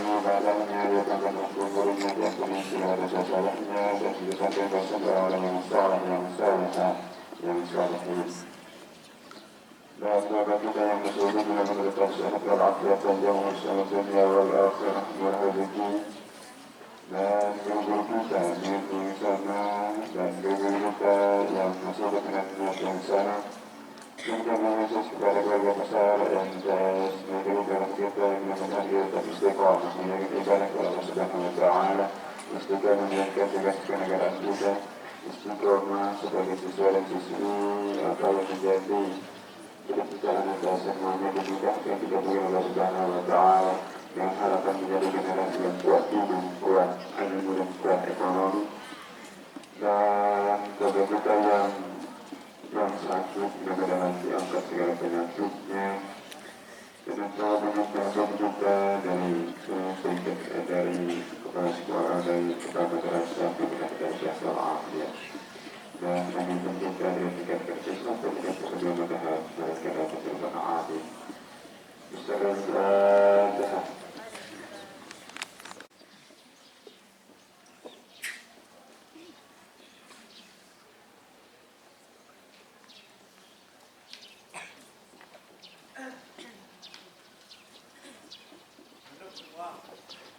ibadahnya, dia akan mengumpulnya, dia punya segala dosa salahnya, dan juga sampai dosa orang yang salah, yang salihin. Dan semoga kita yang muslim juga mendapat sehat walafiat panjang usaha dunia wal akhirah wal rezeki. Dan guru kita di sana dan guru kita yang masih dengan niat yang sama. Kita mengakses kepada keluarga besar dan negeri dalam kita yang menemukan dia dan istiqamah menjaga ibadah kepada Allah Subhanahu wa Ta'ala, istiqamah menjalankan tugas kenegaraan kita, istiqamah sebagai siswa dan siswi apa yang menjadi kita anak semuanya dimudahkan kita bagi Allah Subhanahu wa Ta'ala dengan harapan menjadi generasi yang kuat iman, kuat ilmu dan kuat ekonomi. Dan bagi kita yang sakit mudah-mudahan diangkat segala penyakitnya, dan engkau menyembuhkan kita dari kepala sekolah, dari kepala madrasah sampai dari jasa afiat, dan menyembuhkan kita dari tingkat kerja sampai tingkat sebelum madhab mereka dapat berbana adil. Bismillahirrahmanirrahim.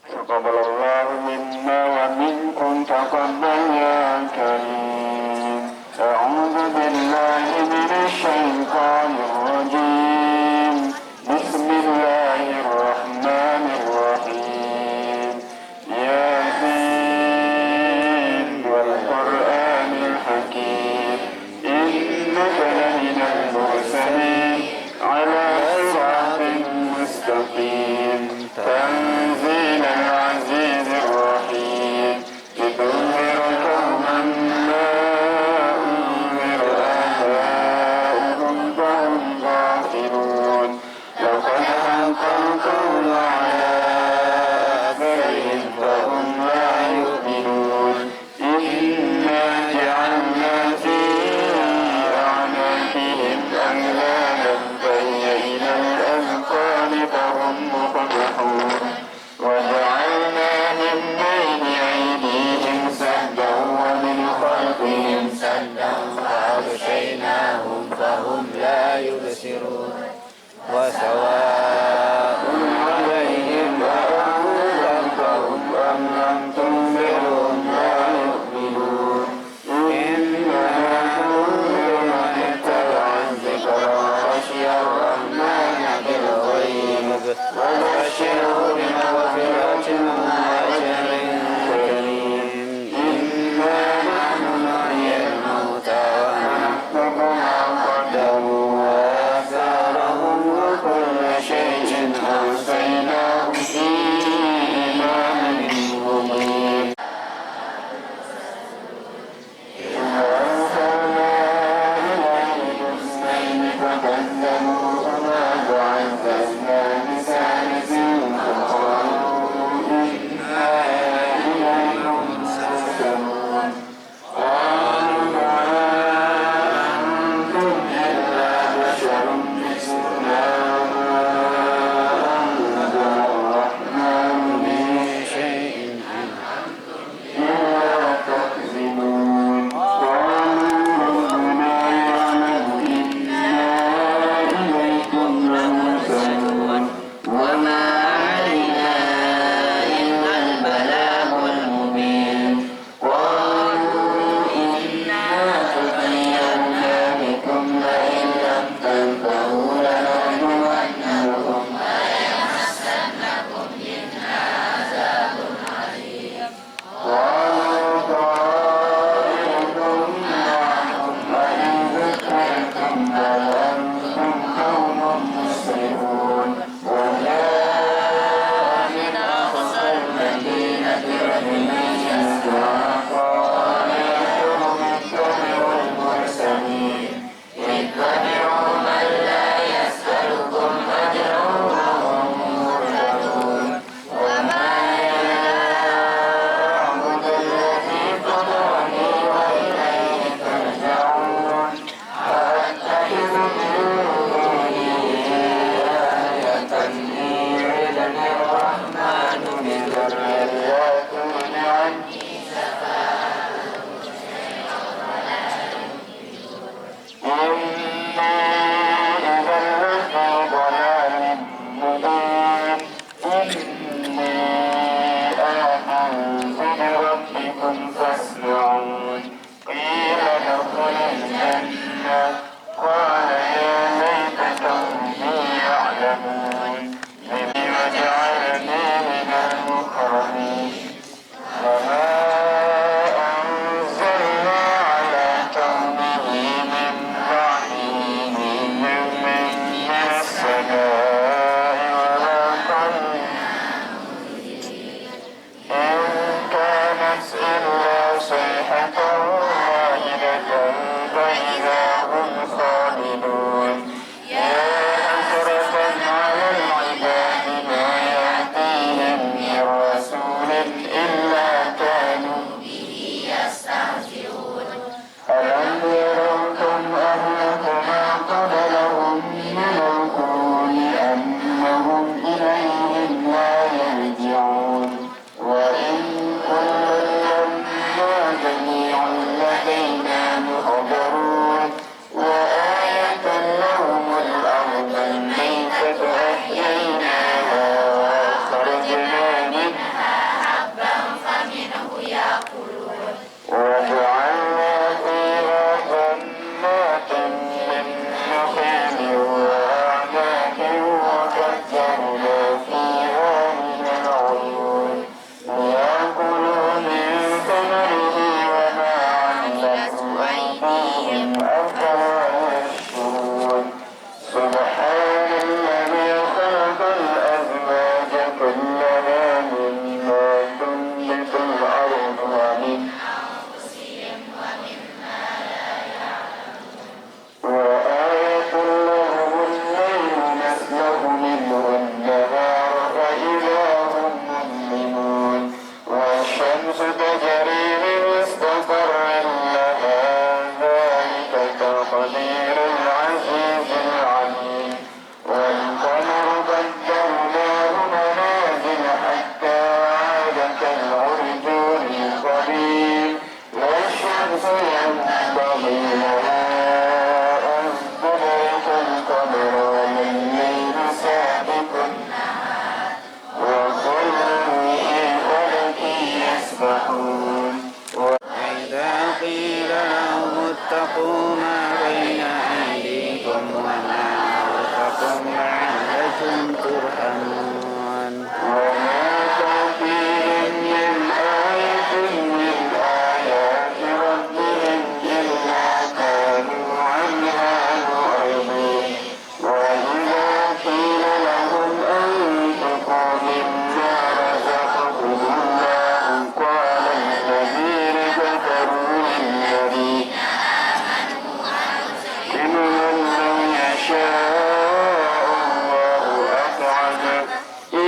Taqabbalallahu minna wa minkum taqabbal ya karim. A'udzu billahi minasy syaithanir rajim. Bismillahirrahmanirrahim. Yasin wal Qur'anil hakim. Innaka laminal mursalin 'ala siratin mustaqim. تنزيل العزيز الرحيم لتنذر قوما ما أنذر آباؤهم فهم غافلون لقد حق القول على أكثرهم فهم لا يؤمنون إنا جعلنا في أعناقهم أغلالا فهي إلى الأذقان فهم مقمحون وجعلنا من بين أيديهم سدا ومن خلفهم سدا فأغشيناهم فهم لا يبصرون وسواء عليهم أأنذرتهم أم لم تنذرهم لا يؤمنون إنما تنذر من اتبع الذكر وخشي الرحمن بالغيب وبشره بمغفرة وأجر كريم. إنا نحن نحيي الموتى ونكتب ما قدموا وآثارهم وكل شيء أحصيناه في إمام مبين. وأرسلنا إليهم اثنين فكذبوهما فعززنا بثالث فقال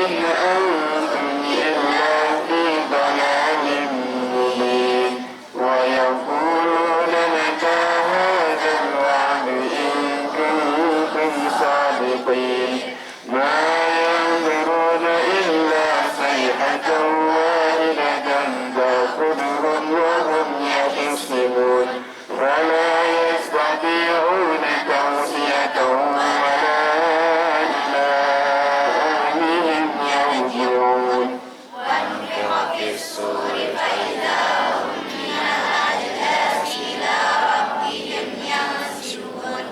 إن أنتم إلا في ضلال مبين ويقولون متى هذا الوعد إن كنتم صادقين ما ينظرون إلا صيحة واحدة تأخذهم وهم يخصمون ولا يستطيعون توصية ولا إلى أهلهم يرجعون ونفخ في الصور فإذا هم من الأجداث إلى ربهم ينسلون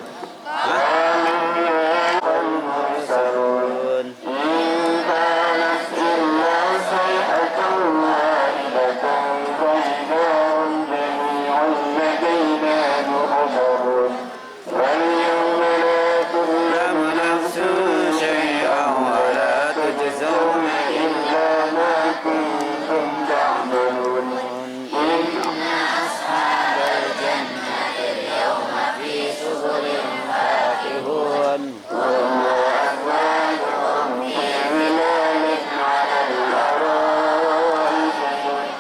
قالوا يا المرسلون إن كانت إلا صيحة واحدة فإذا هم جميع لدينا محضرون واليوم لا تظلم نفس شيئا ولا تجزون إلا ما كنتم تعملون إن أصحاب الجنة اليوم في سرر فاكهون وهم وأزواجهم في ظلال على الأرائك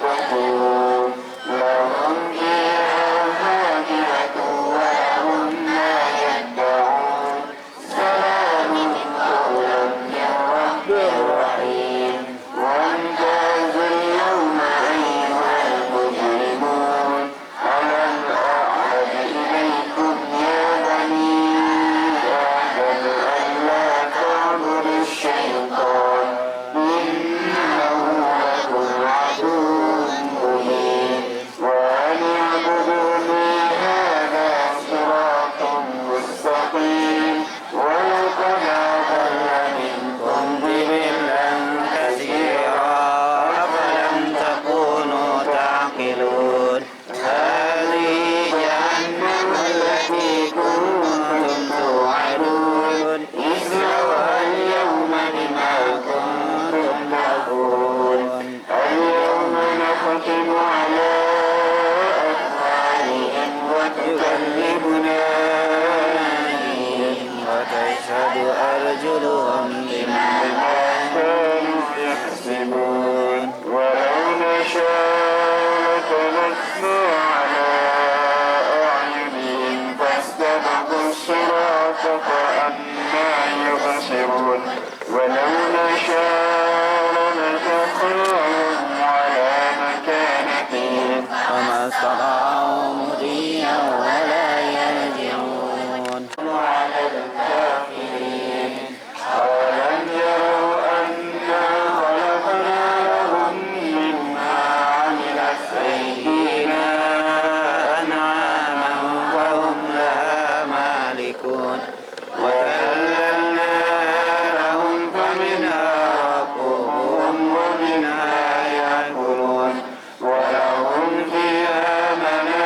متكئون لهم فيها فاكهة ولهم ما يدعون سلام قولا من رب رحيم وامتازوا اليوم أيها المجرمون ألم أعهد إليكم يا بني آدم ألا تعبدوا الشيطان إنه لكم عدو مبين وأن اعبدوني هذا صراط مستقيم ولقد أضل منكم جبلا كثيرا أفلم تكونوا تعقلون هذه جهنم التي كنتم توعدون اصلوها اليوم بما كنتم تكفرون اليوم نختم على أفواههم وتكلمنا أيديهم وتشهد أرجلهم بما كانوا يكسبون ولو نشاء لطمسنا على أعينهم فاستبقوا الصراط فأنى يبصرون ولو نشاء لمسخناهم على مكانتهم وما استطاعوا مضيا ولا يرجعون على الكافرين أولم يروا أنا خلقنا لهم مما عملت أيدينا أنعاما وهم لها مالكون وذللنا لهم فمنها ركوبهم ومنها يأكلون ولهم فيها منافع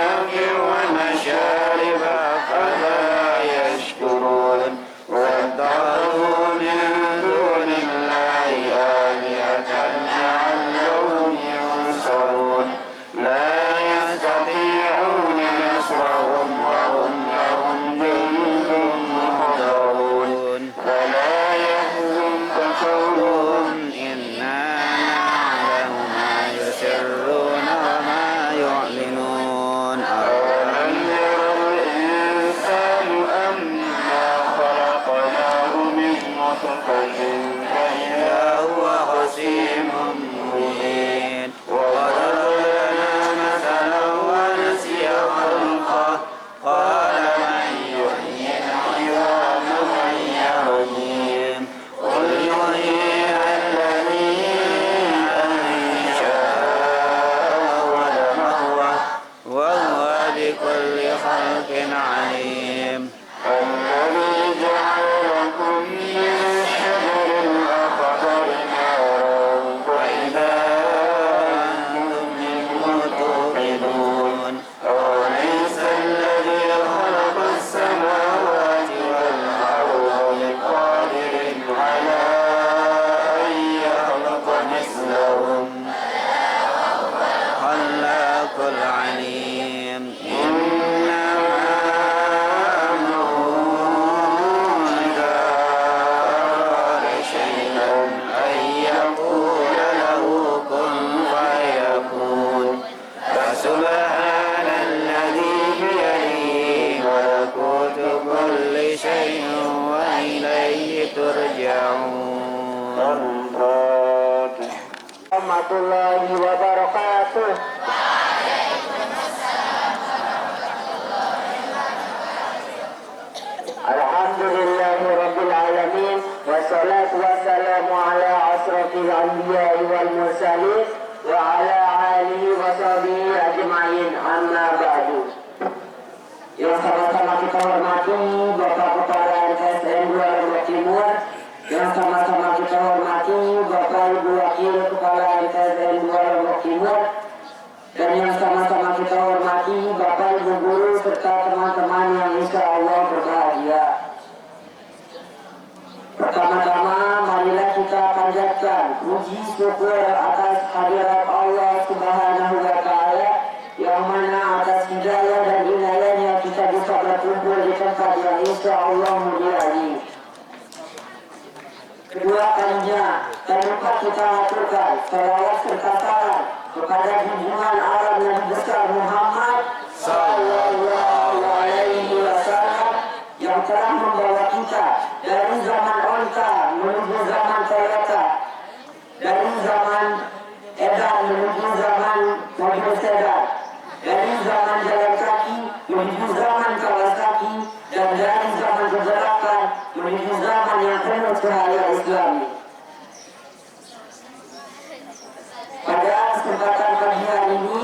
warahmatullahi wabarakatuh. Alhamdulillahi rabbil alamin, wassalatu wassalamu ala asrafil anbiya'i wal mursalin wa ala alihi wa sahbihi ajma'in, amma ba'du. Yang sama-sama kita hormati Bapak Kepala RSN 2 Lombok Timur, yang sama-sama kita hormati Bapak Ibu Wakil Kepala RSN 2 Lombok Timur, dan yang sama-sama kita hormati Bapak Ibu Guru serta teman-teman yang insya Allah berbahagia. Pertama-tama marilah kita panjatkan puji syukur atas hadirat Allah Subhanahu wa Ta'ala, yang mana atas hidayah dan inayahnya kita bisa berkumpul di tempat yang insya Allah mulia ini. Kedua kalinya, tak lupa kita aturkan salawat serta salam kepada junjungan Allah Nabi besar Muhammad Sallallahu Alaihi Wasallam, yang telah membawa kita dari zaman onta menuju zaman Toyota, dari zaman edan menuju zaman mobil sedan, dari zaman jalan kaki menuju zaman Kawasaki, dan dari zaman kegelapan menuju zaman yang penuh cahaya Islami. Pada kesempatan pagi hari ini,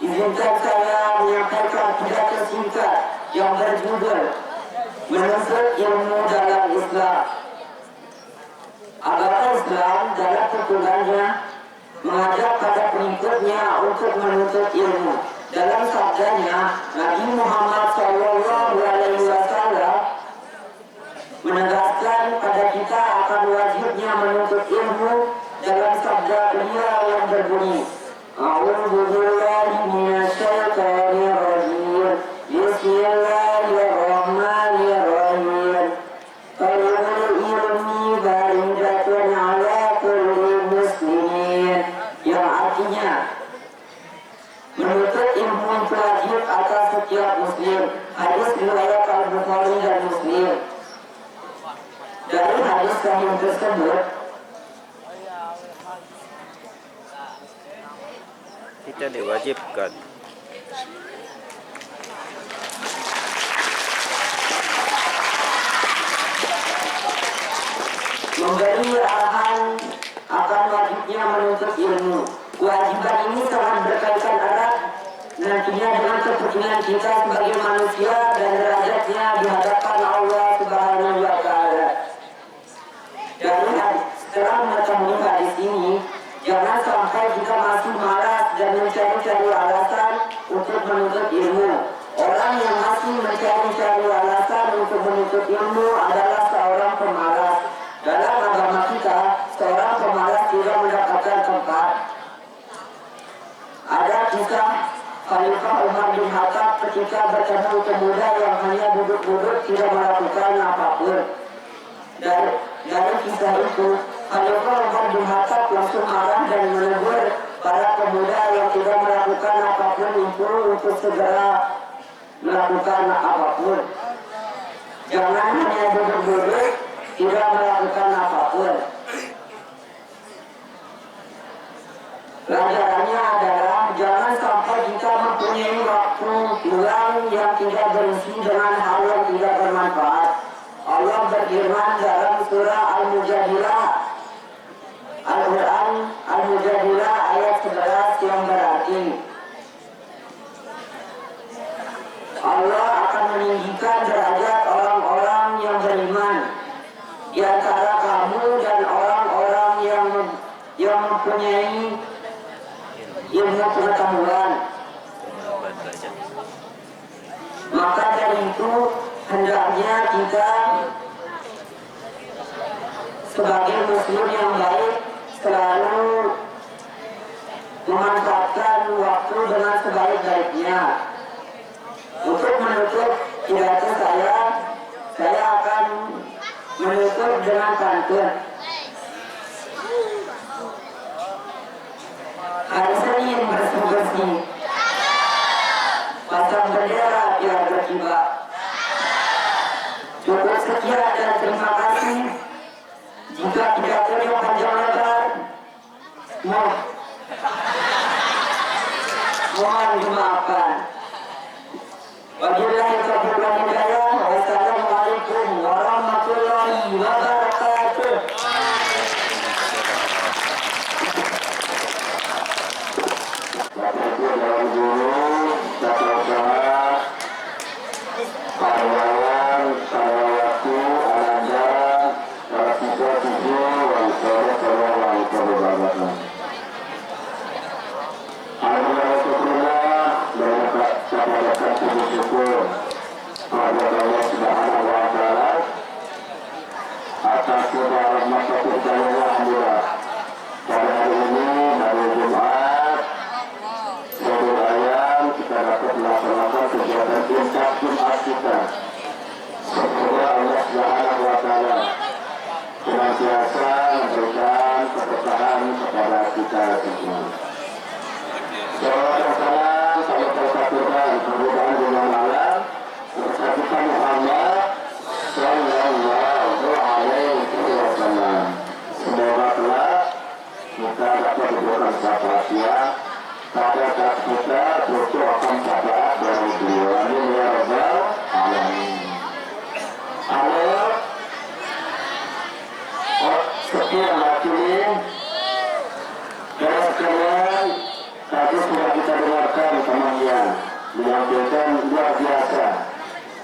izinkan saya menyampaikan pidato singkat yang berjudul Menuntut Ilmu dalam Islam. Agama Islam dalam tuntunannya mengajak pada pengikutnya untuk menuntut ilmu. Dalam sabdanya, Nabi Muhammad SAW menegaskan pada kita akan wajibnya menuntut ilmu dalam sabda beliau yang berbunyi, A'udzu billahi minasyaitonir rajim. Bismillahirrahmanirrahim. Talabul ilmi faridatun ala kulli muslimin. Yang artinya, menuntut ilmu itu wajib atas setiap muslim. Hadis riwayat Al-Bukhari dan Muslim. Dari hadis sahih tersebut, kita diwajibkan memberi arahan akan wajibnya menuntut ilmu. Kewajiban ini sangat berkaitan erat nantinya dengan kepentingan kita sebagai manusia dan derajatnya di hadapan Allah Subhanahu wa Ta'ala. Dari setelah mengetahui hadis ini, jangan sampai kita masih malas dan mencari-cari alasan untuk menuntut ilmu. Orang yang masih mencari-cari alasan untuk menuntut ilmu adalah seorang pemalas. Dalam agama kita, seorang pemalas tidak mendapatkan tempat. Ada kisah Khalifah Umar bin Khattab ketika bertemu pemuda yang hanya duduk-duduk tidak melakukan apapun. Dari kisah itu, Khalifah Umar bin Khattab langsung marah dan menegur para pemuda yang tidak melakukan apapun itu untuk segera melakukan apapun. Jangan hanya duduk-duduk tidak melakukan apapun. Pelajarannya adalah jangan sampai kita mempunyai waktu luang yang tidak berisi dengan hal yang tidak bermanfaat. Allah berfirman dalam surah Al-Mujadilah, Al-Quran Al-Mujadilah ayat 11 yang berarti, Allah akan meninggikan derajat orang-orang yang beriman di antara kamu dan orang-orang yang mempunyai ilmu pengetahuan. Maka dari itu hendaknya kita sebagai muslim yang baik selalu memanfaatkan waktu dengan sebaik-baiknya. Untuk menutup pidato saya akan menutup dengan pantun. Hari Senin bersih-bersih, pasang bendera biar berkibar. Cukup sekian dan terima kasih. Jika tidak terima panjang lebar, kita semua. Salawat dan salam saya persatukan perbedaan dengan malam persatukan Muhammad Sallallahu Alaihi Wasallam. Semoga kelak kita dapat diberikan syafaat pada saat kita butuh akan syafaat dari beliau. Amin ya rabbal alamin. Halo, sekian lagi dan sekalian, tadi sudah kita dengarkan temannya menyampaikan luar biasa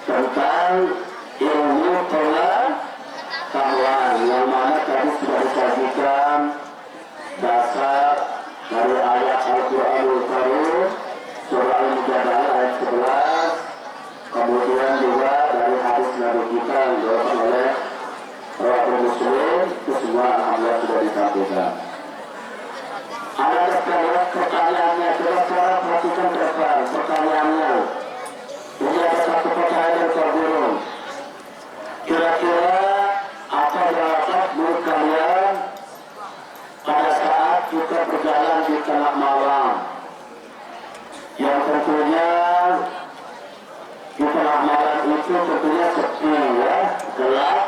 tentang ilmu pengetahuan yang mana tadi sudah disajikan dasar dari ayat Al-Quranul Karim surah Al-Mujadalah ayat 11, kemudian juga dari hadis Nabi kita yang dibawakan oleh Rasul Muslim, itu semua alhamdulillah sudah disampaikan. Ada sekalian pertanyaannya, coba perhatikan depan pertanyaannya. Ini ada satu pertanyaan yang terburung. Kira-kira apa jawaban menurut kalian pada saat kita berjalan di tengah malam? Yang tentunya di tengah malam itu tentunya sepi ya, gelap,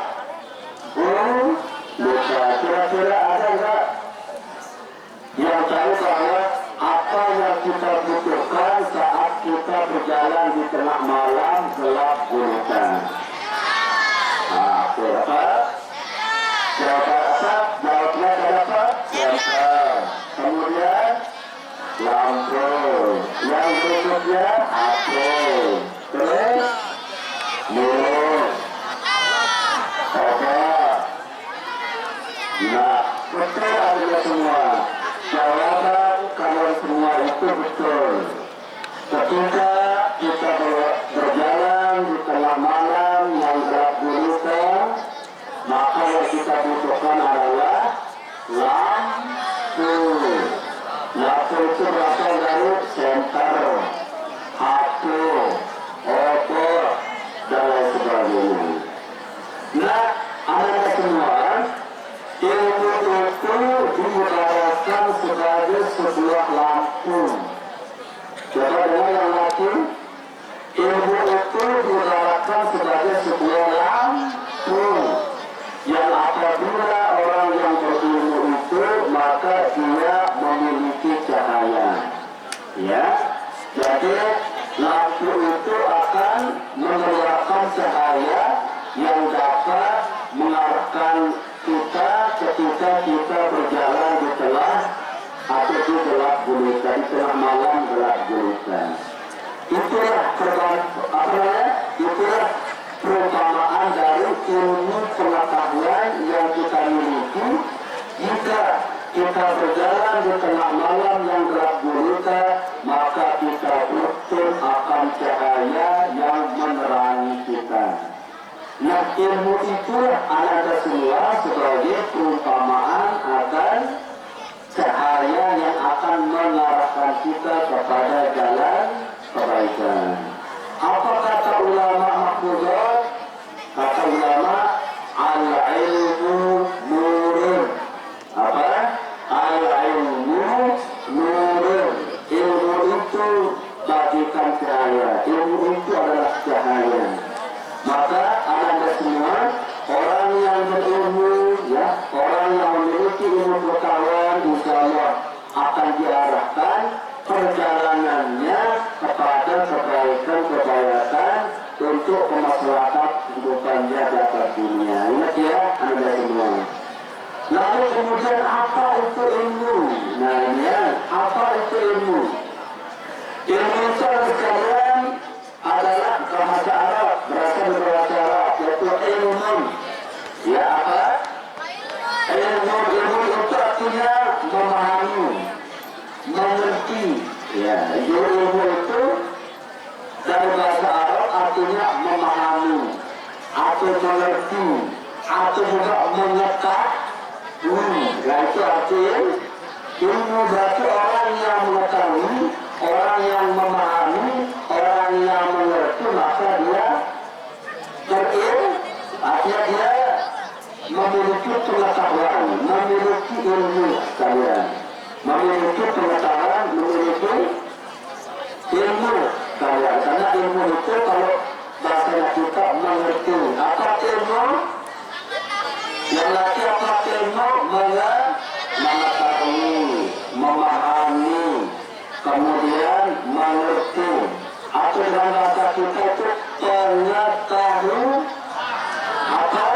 lupa. Kira-kira ada enggak yang tahu bahwa apa yang kita butuhkan saat kita berjalan di tengah malam gelap gulita? Apa? Jawaban apa? Jawabnya apa? Kemudian lampu. Yang berikutnya apa? Terus nur. Apa? Nah, betul ada semua. Jawaban kalian semua itu betul. Ketika kita berjalan di tengah malam yang gelap gulita, maka yang kita butuhkan adalah lampu. Lampu itu berasal dari senter, HP, opor, dan lain sebagainya. Nah, anda semua, ilmu itu diibaratkan sebagai sebuah lampu. Coba dengar yang lagi, ilmu itu diibaratkan sebagai sebuah lampu yang apabila orang yang berilmu itu maka dia memiliki cahaya. Ya, jadi lampu itu akan mengeluarkan cahaya yang dapat mengarahkan kita ketika kita berjalan di tengah atau di gelap gulita, di tengah malam gelap gulita. Itulah itulah perumpamaan dari ilmu pengetahuan yang kita miliki. Jika kita berjalan di tengah malam yang gelap gulita, maka kita butuh akan cahaya yang menerangi kita. Nah, ilmu itu ada semua sebagai perumpamaan akan cahaya yang akan mengarahkan kita kepada jalan kebaikan. Apa kata ulama mahfuzat? Kata ulama, al-ilmu nurun. Apa? Al-ilmu nurun. Ilmu itu bagikan cahaya. Ilmu itu adalah cahaya. Maka anda semua orang yang berilmu, ya, orang yang memiliki ilmu pengetahuan, insya Allah akan diarahkan perjalanannya kepada kebaikan untuk kemaslahatan kehidupannya di atas dunia. Ingat ya, anda semua. Lalu kemudian apa itu ilmu? Nah, ya, apa itu ilmu? Ilmu itu sekalian adalah bahasa Arab, berasal dari bahasa Arab, yaitu ilmu. Ya, apa? Ilmu itu artinya memahami, mengerti. Ya, ilmu itu dari bahasa Arab artinya memahami atau mengerti atau juga mengetahui. Ya, itu artinya ilmu berarti orang yang mengetahui, orang yang memahami, orang yang mengerti, maka dia berilmu. Artinya dia memiliki pengetahuan, memiliki ilmu sekalian. memiliki pengetahuan, memiliki ilmu. Karena ilmu itu kalau bahasa kita mengerti. Apa ilmu? Yang lagi apa ilmu? Mengetahui, memahami, kemudian mengerti. Atau dalam bahasa kita itu pengetahuan. Apa?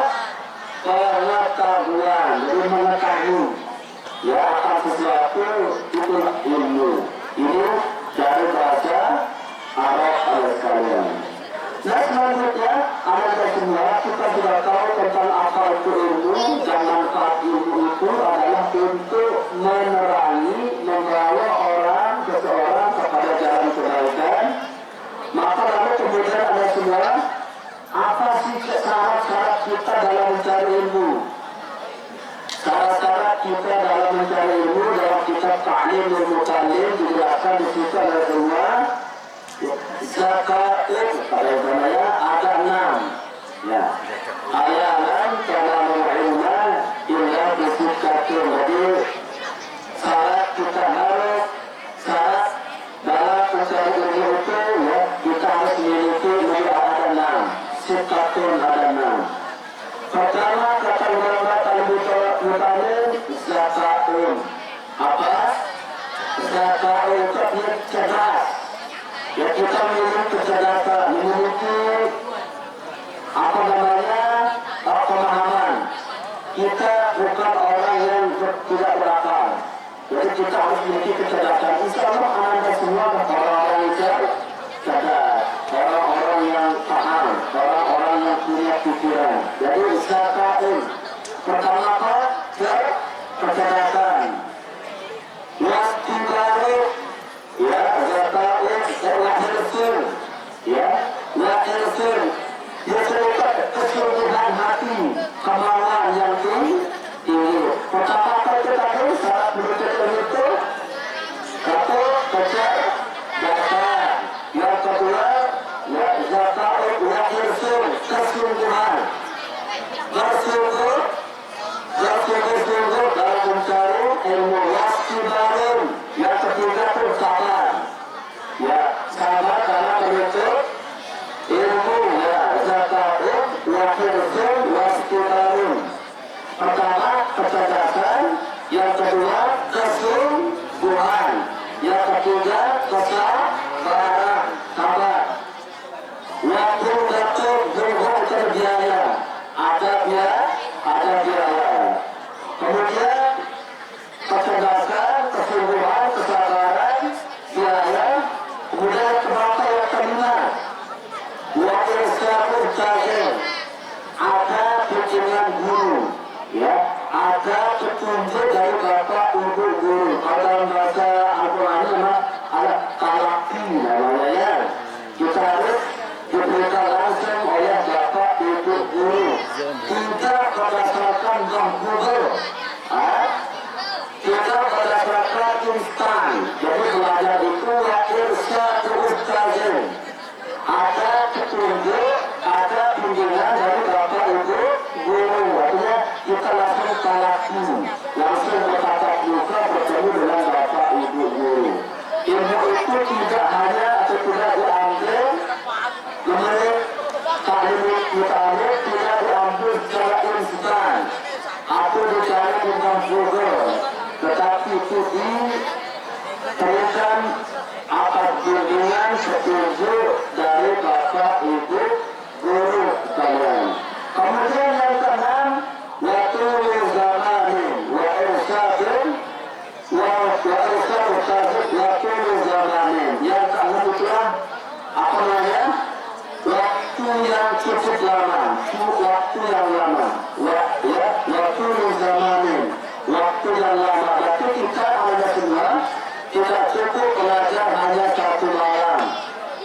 Pengetahuan. Jadi mengetahui. Ya, akan sesuatu itulah ilmu. Ini dari bahasa Arab oleh kalian. Nah, selanjutnya ada semua kita sudah tahu tentang apa itu ilmu dan manfaat ilmu itu adalah untuk menerangi, membawa orang seseorang kepada jalan kebaikan. Maka lalu kemudian ada semua apa sih syarat-syarat kita dalam mencari ilmu? Syarat-syarat kita dalam mencari ilmu dalam kitab Ta'lim dan Mutalim dijelaskan di situ ada semua. Zakat pada namanya ada 6. Ya. Ayalan kalamul ilman illa bisikatin. Jadi syarat kita harus syarat dalam mencari ilmu itu ya kita harus memiliki ada 6. Sikatun ada 6. Pertama kata ulama Al-Mutalim zakatun. Apa? Zakatun itu cerdas. Ya kita memiliki kecerdasan, memiliki apa namanya pemahaman. Kita bukan orang yang tidak berakal. Jadi kita harus memiliki kecerdasan. Insya Allah anda semua orang-orang yang cerdas, orang-orang yang paham, orang-orang yang punya pikiran. Jadi zakatun. Pertama apa? Kecerdasan. Wastibaru. Ya, zakatun. Ya, lahir dia terlibat kesungguhan hati, kemauan yang tinggi. Pertama itu tadi syarat menuntut ilmu itu satu kecerdasan. Yang kedua ya zakatun lahir kesungguhan. Bersungguh-sungguh dalam mencari ilmu. Wastibarun. Yang ketiga itu sabar. Ya, sabar dalam menuntut ilmu. Ya, zakatun lahir wastibarun. Pertama kecerdasan, yang kedua kesungguhan, yang ketiga kesabaran, sabar. Waktu itu biaya, ada biaya. Kemudian kecerdasan, kesungguhan, kesabaran, biaya. Kemudian kenapa yang kelima? Wakil syafur tajir. Ada bimbingan guru, ya, ada petunjuk dari bapak ibu guru. Kalau dalam bahasa Al-Quran ada kalaki namanya ya. Kita harus diberikan langsung oleh bapak ibu guru. Tidak berdasarkan Google, tidak berdasarkan instan. Jadi belajar itu wakil syafur tajir. Ada petunjuk, ada bimbingan dari bapak ibu guru. Artinya kita langsung kalaki, langsung bertatap muka bertemu dengan bapak ibu guru. Ilmu itu tidak hanya atau tidak diambil menurut Ta'lim Mutalim, tidak diambil secara instan atau dicari dengan Google, tetapi itu diberikan atas bimbingan petunjuk dari bapak ibu guru sekalian. Kemudian yang keenam, yaitu zamanin wa irsyadin wa irsyadin yaitu zamanin. Yang keenam itulah apa namanya? Waktu yang cukup lama, waktu yang lama. Waktu zamanin, waktu yang lama. Berarti kita ada semua. Tidak cukup belajar hanya satu malam.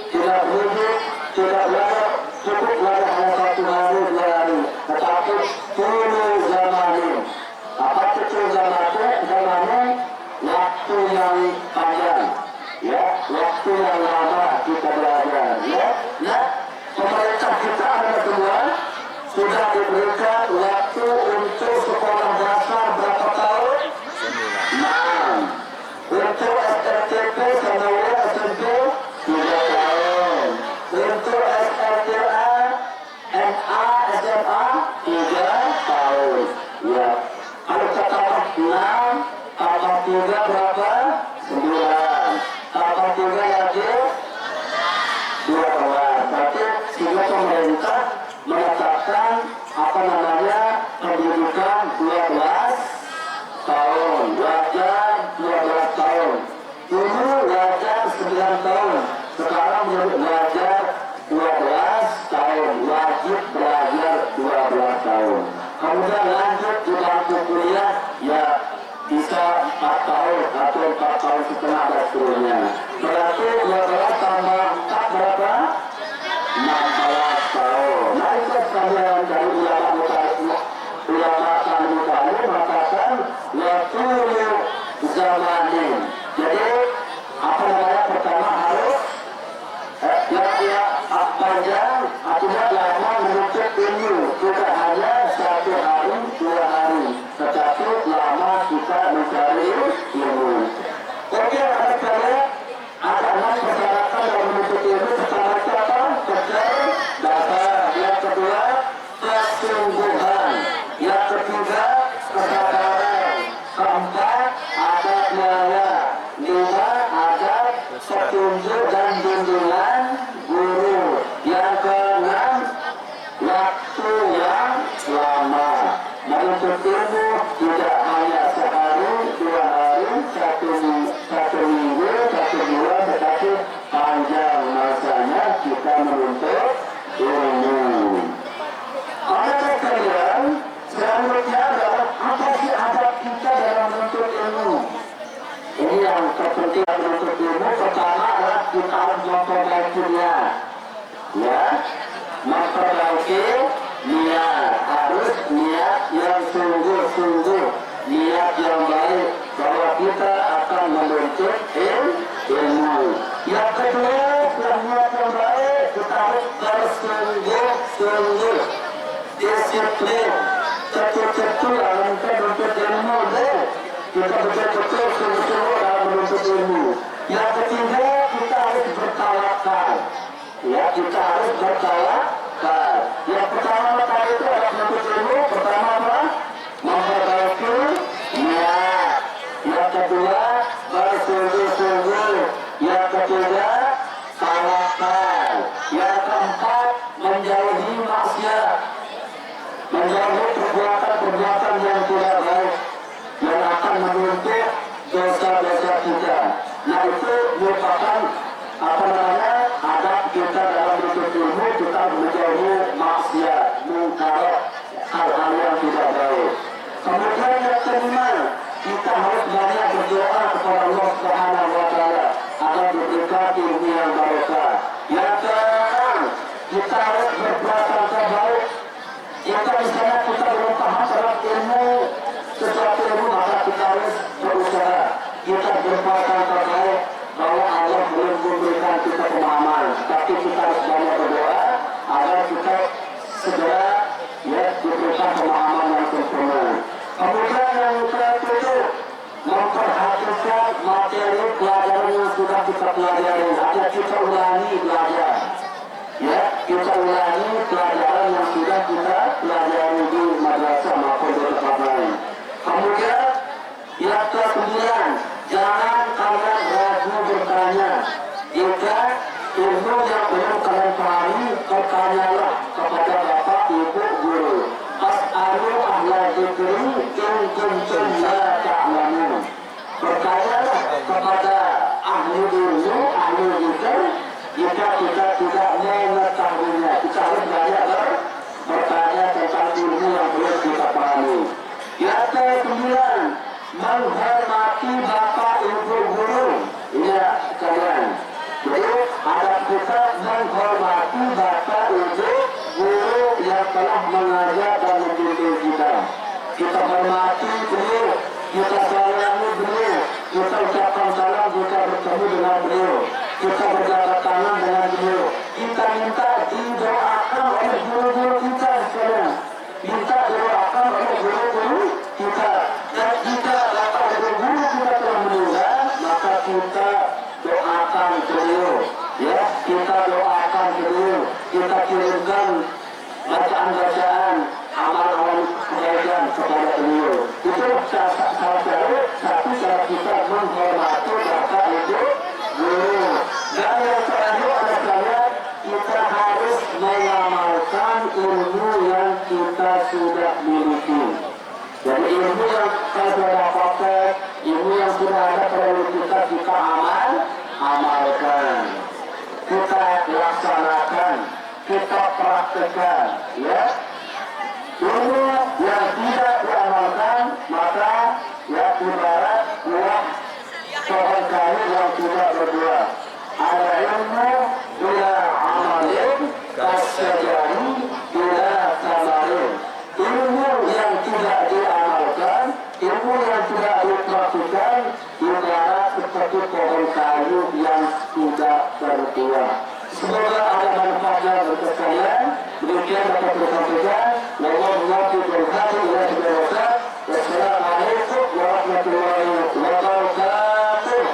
Tidak duduk, tidak belajar cukup belajar hanya satu hari, 2 hari. Tetapi 10 zamanin. Apa itu zamanin? Waktu yang panjang. Ya, waktu yang lama kita belajar. Ya, nah, pemerintah kita ada semua sudah diberikan waktu untuk sekolah dasar berapa tahun? 6. 3 berapa? 9. Tambah 3 lagi 12. Berarti sehingga pemerintah menetapkan apa namanya pendidikan 12 tahun, wajar 12 tahun. Dulu wajar 9 tahun, sekarang menjadi wajar 12 tahun, wajib belajar 12 tahun. Kemudian lanjut di bangku kuliah, ya bisa 4 tahun atau 4 tahun setengah dan seterusnya. Berarti 12 tambah 4 berapa? 16 tahun. Nah itu sekalian dari ulama kami mengatakan waktu zamanin. Jadi apa namanya, pertama harus panjang, artinya lama menuntut ilmu, tidak hanya 1 hari 2 hari, tetapi lama kita mencari ilmu. Oke, ada 6 persyaratan dalam menuntut ilmu. Pertama siapa? Kecerdasan. Yang kedua, kesungguhan. Yang ketiga, kesabaran. Keempat, ada nilai. 5, ada petunjuk dan bimbingan guru. Yang keenam, waktu yang lama. Menuntut ilmu tidak hanya sehari, 2 hari, 1 minggu, 1 bulan, tetapi panjang masanya kita menuntut ilmu. Oleh sekalian, selanjutnya adalah apa sih adab kita dalam menuntut ilmu? Ini yang terpenting menuntut ilmu. Pertama adalah kita harus memperbaiki niat. Ya, memperbaiki niat, harus niat yang sungguh-sungguh, niat yang baik bahwa kita akan menuntut ilmu. Yang kedua, setelah niat yang baik, kita harus bersungguh-sungguh, disiplin, betul-betul dalam menuntut ilmu. Kita betul-betul sungguh-sungguh dalam menuntut ilmu. Yang ketiga, kita harus bertawakal. Ya, kita harus bertawakal. Yang pertama tadi itu adalah menuntut ilmu. Pertama apa? Memperbaiki niat. Yang kedua, bersungguh-sungguh. Yang ketiga, tawakal. Yang keempat, menjauhi maksiat, menjauhi perbuatan-perbuatan yang tidak baik yang akan menuntut dosa-dosa kita. Nah itu merupakan apa namanya adab kita dalam menuntut ilmu. Kita menjauhi maksiat, mungkar, hal-hal yang tidak baik. Kemudian yang kelima, kita harus banyak berdoa kepada Allah Subhanahu wa Ta'ala agar diberikan ilmu yang barokah. Yang keenam, kita harus berprasangka baik. Jika misalnya kita belum paham dalam ilmu, sesuatu ilmu, maka kita harus berusaha. Kita berprasangka baik bahwa Allah belum memberikan kita pemahaman, tapi kita harus banyak berdoa agar kita segera diberikan pemahaman yang sempurna. Kemudian yang ketujuh, memperhatikan materi pelajaran yang sudah kita pelajari. Ada kita ulangi belajar. Ya, kita ulangi pelajaran yang sudah kita pelajari di madrasah maupun di tempat lain. Kemudian yang ke-9, jangan kalian ragu bertanya. Jika ilmu yang belum kalian pahami, bertanyalah kepada bapak, ibu, guru. As'alu ahla dzikri in kuntum la ta'lamun. Bertanyalah kepada ahli ilmu, ahli dzikir, jika kita tidak mengetahuinya. Kita harus belajar bertanya tentang ilmu yang belum kita pahami. Yang ke-9, menghormati bapak, ibu, guru. Ini kalian. Jadi adab kita menghormati bapak, ibu, guru yang telah mengajar dan mendidik kita. Kita hormati beliau, kita sayangi beliau, kita ucapkan salam jika bertemu dengan beliau, kita berjabat tangan dengan beliau. Kita minta didoakan oleh guru-guru kita sekalian. Minta didoakan oleh guru-guru kita. Dan jika bapak ibu guru kita telah meninggal, maka kita doakan beliau. Ya, kita doakan beliau. Kita kirimkan bacaan-bacaan, amal-amal kebaikan kepada beliau. Itu salah satu praktek, ilmu yang sudah ada perlu kita amalkan, kita laksanakan, kita praktekkan, ya. Ilmu yang tidak diamalkan maka ya ibarat buah pohon kayu yang tidak berbuah. Ada ilmu bila amalin kasajari bila samarin. Ilmu yang tidak diamalkan, ilmu yang tidak dipraktikkan ibarat seperti pohon kayu yang tidak berbuah. Semoga ada manfaatnya untuk sekalian. Demikian dapat disampaikan. Wassalamualaikum warahmatullahi wabarakatuh.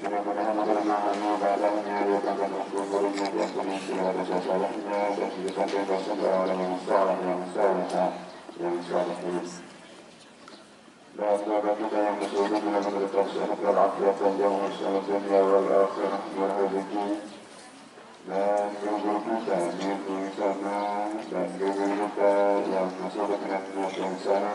Mudah-mudahan bermanfaat ibadahnya, diakan umurnya, diampuni segala dosa-dosanya, dan disampaikan orang yang saleh, yang salihin. Dan doa kita yang bersyukur mudah-mudahan tersehat walafiat dan jauh bersama dunia wal akhirah wal rezeki. Dan guru kita yang sana dan guru kita yang masih berkenan yang sana.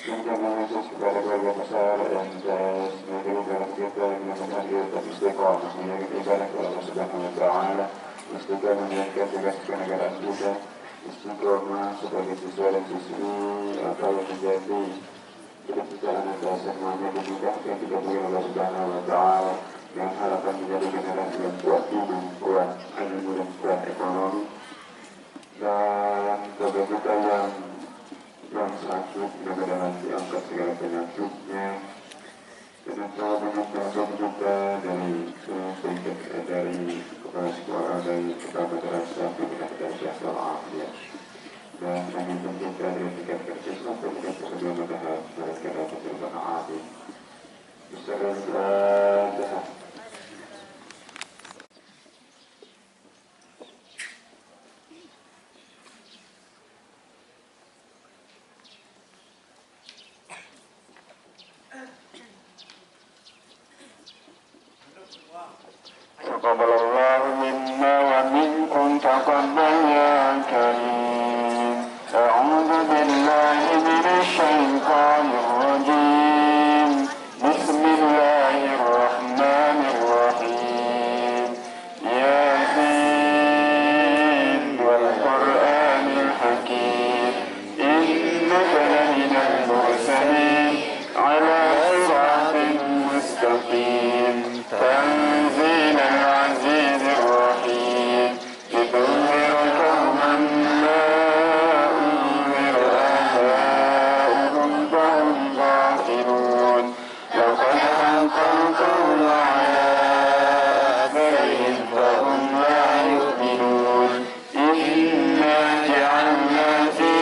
Yang khusus kepada keluarga besar MTS negeri dalam kita yang menemukan kita istiqomah menjaga ibadah kepada Allah Subhanahu wa Ta'ala, istiqomah menjalankan tugas kenegaraan kita, istiqomah sebagai siswa dan siswi atau yang menjadi hidup kita anak dasar semuanya dimudahkan kita bagi Allah Subhanahu wa Ta'ala dengan harapan menjadi generasi yang kuat iman, kuat ilmu dan kuat ekonomi. Dan bagi kita yang sakit, mudah-mudahan diangkat segala penyakitnya, dan Allah menyampaikan kita dari kepala sekolah, dari kepala madrasah, dari syahsal afiyah, dan mengingatkan kita dari tingkat kerja sampai tingkat sebelum madahab mereka dapat berbahagia. Bismillahirrahmanirrahim. Taqabbalallahu minna wa minkum taqabbal ya karim. A'udzu billahi minasy syaithanir rajim. Bismillahirrahmanirrahim. Yasin wal Qur'anil hakim. Innaka laminal mursalin 'ala siratin mustaqim. تنزيل العزيز الرحيم لتنذر قوما ما أنذر آباؤهم فهم غافلون لقد حق القول على أكثرهم فهم لا يؤمنون إنا جعلنا في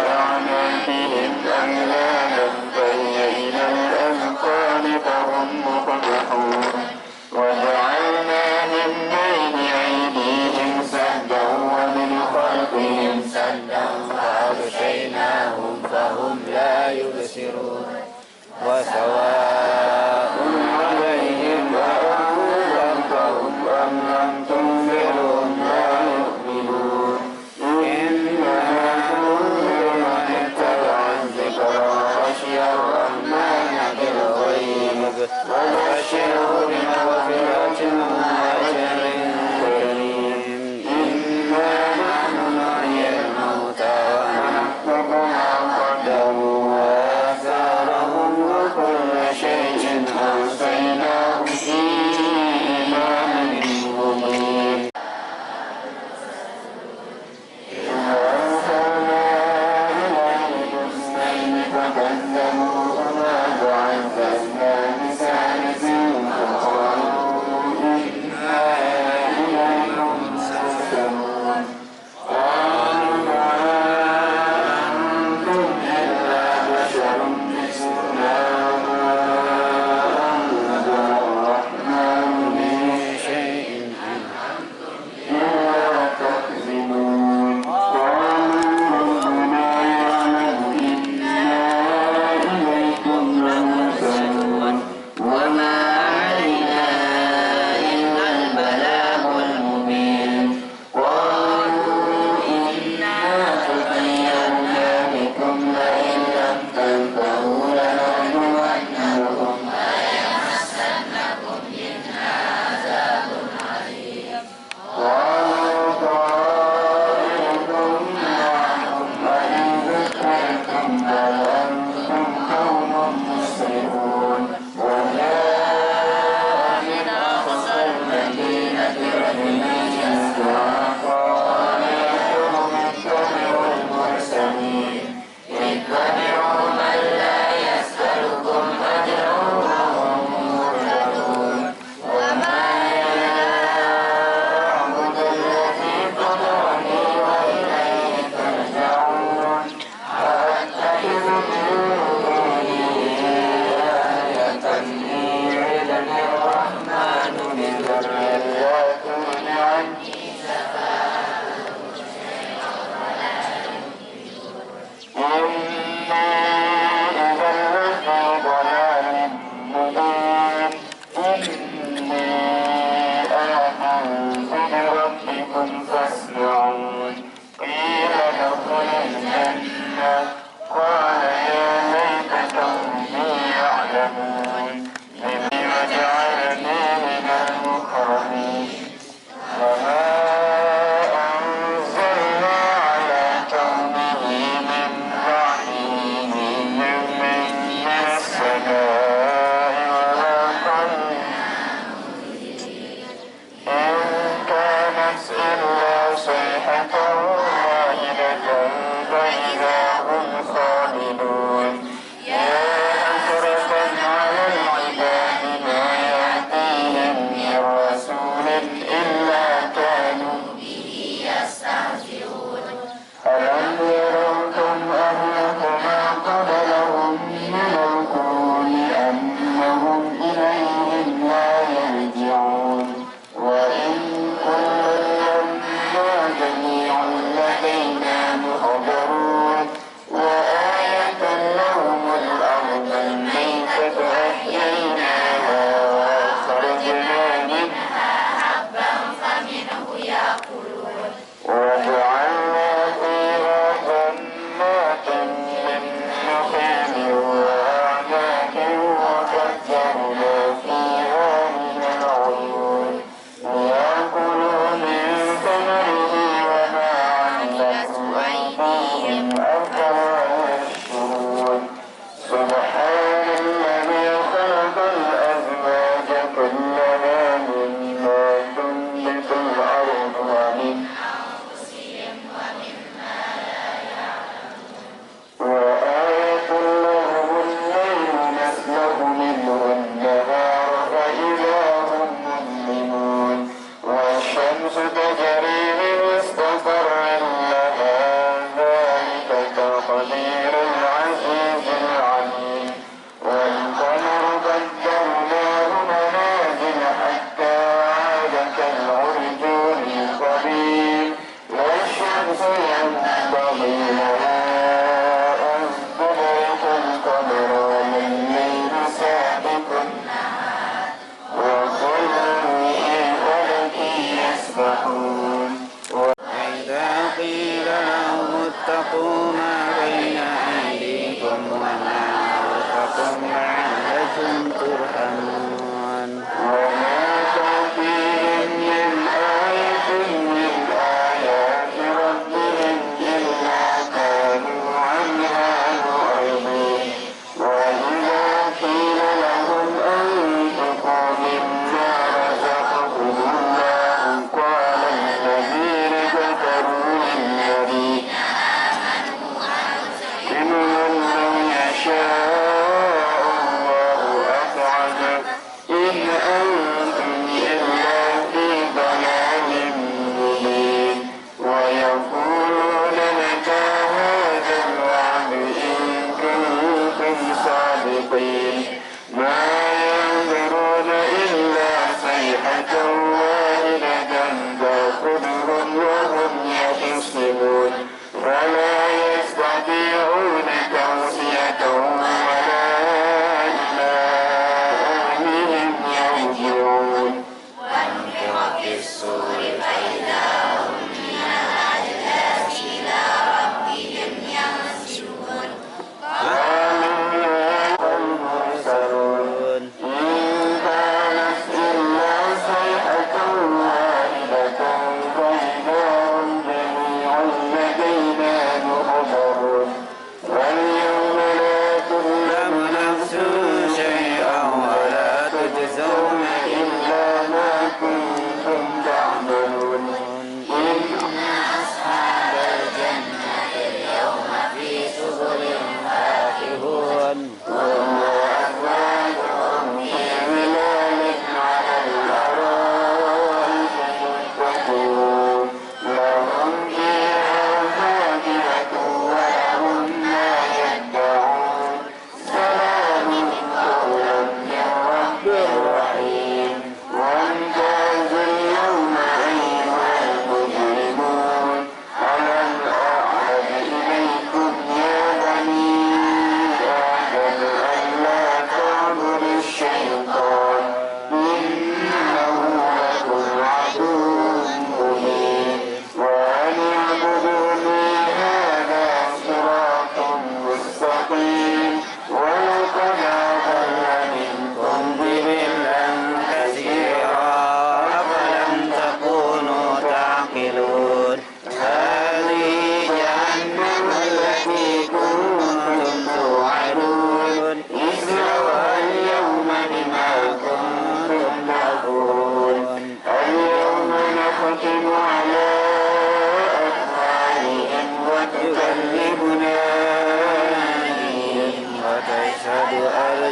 أعناقهم أغلالا فهي إلى الأذقان فهم مقمحون وجعلنا من بين أيديهم سدا ومن خلفهم سدا فأغشيناهم فهم لا يبصرون وسواء عليهم أأنذرتهم أم لم تنذرهم لا يؤمنون إنما تنذر من اتبع الذكر وخشي الرحمن بالغيب وبشره بمغفرة وأجر كريم. إنا نحن نحيي الموتى ونكتب ما قدموا وآثارهم وكل إني إذا لفي ضلال مبين إني آمنت بربكم فاسمعون قيل ادخل الجنة قال يا ليت قومي يعلمون لم يجعلني من المكرمين وما أنزلنا على قومه من بعده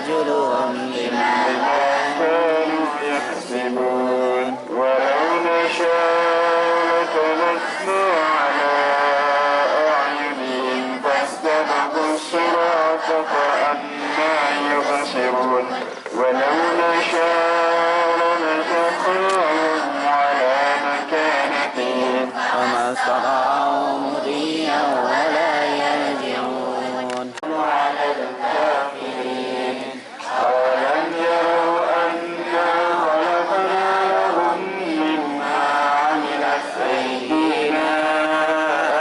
أرجلهم بما كانوا يحسبون ولو نشاء لطمسنا على أعينهم فاستبقوا الصراط فأنى يبصرون ولو نشاء لمسخناهم على مكانتهم وما استطاعوا مضيا ولا يرجعون على الكافرين أولم يروا أنا خلقنا لهم مما عملت أيدينا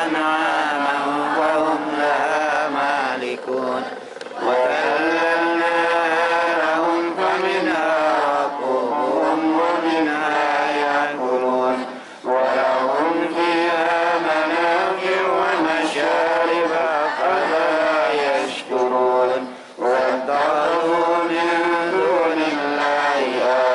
أنعاما وهم لها مالكون وذللنا لهم فمنها ركوبهم ومنها يأكلون ولهم فيها منافع ومشارب فلا يشكرون واتخذوا من دون الله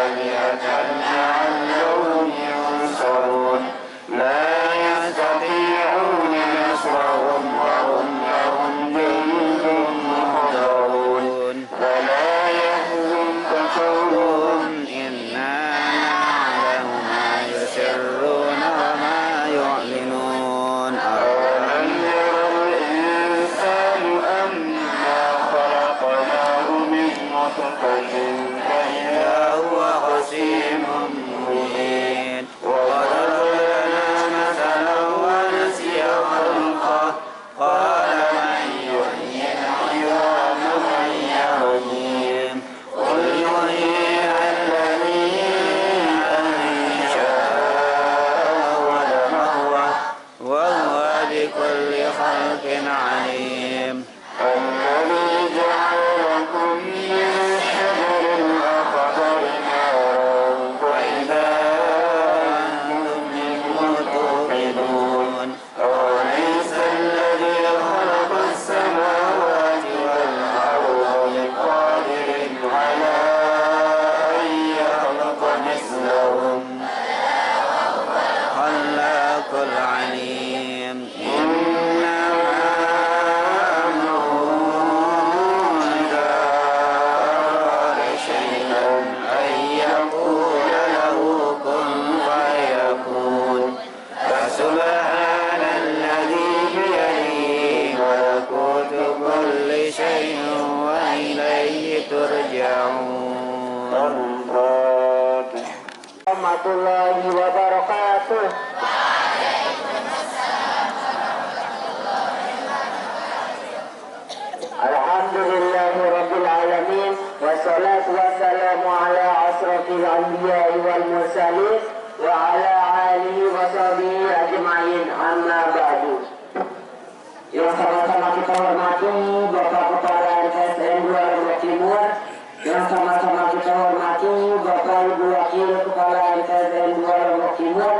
آلهة لعلهم ينصرون لا يستطيعون نصرهم وهم لهم جند محضرون فلا يحزنك قولهم إنا نعلم ما يسرون وما يعلنون أولم ير الإنسان أنا خلقناه من نطفة فإذا هو خصيم مبين وضرب لنا مثلا ونسي خلقه قال من يحيي العظام وهي رميم قل يحييها الذي أنشأها أول مرة وهو بكل خلق عليم الذي جعل لكم من الشجر الأخضر نارا فإذا أنتم منه توقدون أوليس الذي خلق السماوات والأرض بقادر على أن يخلق مثلهم خلاق العليم إنما أمره إذا أراد شيئا أن يقول له كن فيكون فسبحان الذي بيده ملكوت كل شيء وإليه ترجعون الفاتح warahmatullahi wabarakatuh. Alhamdulillahi rabbil alamin wassalatu wassalamu ala asrafil anbiya'i wal mursalin wa ala alihi wa sahbihi ajma'in, amma ba'du. Yang sama-sama kita hormati Bapak Kepala RKSN 2 Lombok Timur, yang sama-sama kita hormati Bapak Ibu Wakil Kepala RKSN 2 Lombok Timur,